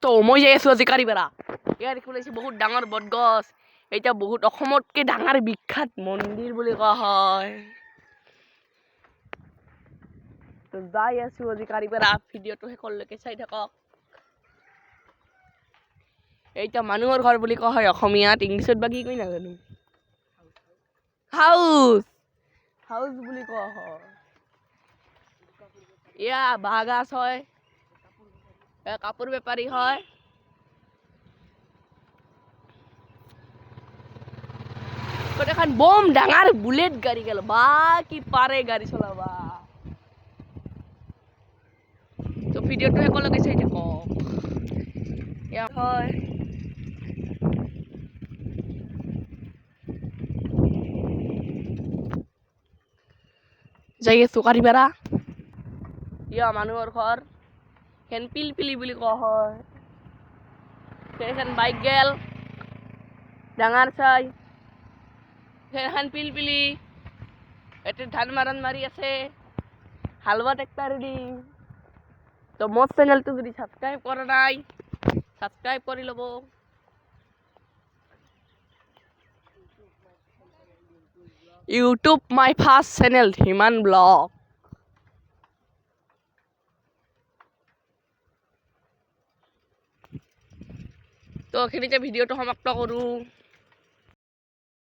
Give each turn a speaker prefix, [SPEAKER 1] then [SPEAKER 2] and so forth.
[SPEAKER 1] তো মই যাই আছোঁ আজি কাৰিপাৰা। ইয়াত দেখিবলৈ পাইছোঁ বহুত ডাঙৰ বটগছ। এতিয়া বহুত অসমতকৈ ডাঙৰ বিখ্যাত মন্দিৰ বুলি কোৱা হয়। তো যাই আছোঁ আজি কাৰিপাৰা, ভিডিঅ'টো শেষলৈকে চাই থাকক। এইটা মানুহৰ ঘৰ বুলি কোৱা হয় অসমীয়াত, ইংলিছত বা কি কয় নাজানো। হাউচ হাউচ বুলি কোৱা হয়। এয়া বাঁহগাজ হয়, কাপোৰ বেপাৰী হয়। এখন বম ডাঙৰ বুলেট গাড়ী গেল বা কি পাৰে গাড়ী চলাবা। তো ভিডিঅ'টো শেষলৈকে চাই থাকক। এয়া হয় যাই আছোঁ কাৰিপাৰা। ইয়া মানুহৰ ঘৰ, সেন পিলপিলি বুলি কোৱা হয়। সেইখন বাইক গেল ডাঙৰ চাই, সেইখন পিলপিলি এতে ধান মাৰণ মাৰি আছে হালবা ট্ৰেক্টৰ দি। তো মোৰ চেনেলটো যদি ছাবস্ক্ৰাইব কৰা নাই, ছাবস্ক্ৰাইব কৰি ল'ব। YouTube my first channel Dhiman blog. তো এইখিনিতে ভিডিঅ'টো সমাপ্ত কৰোঁ।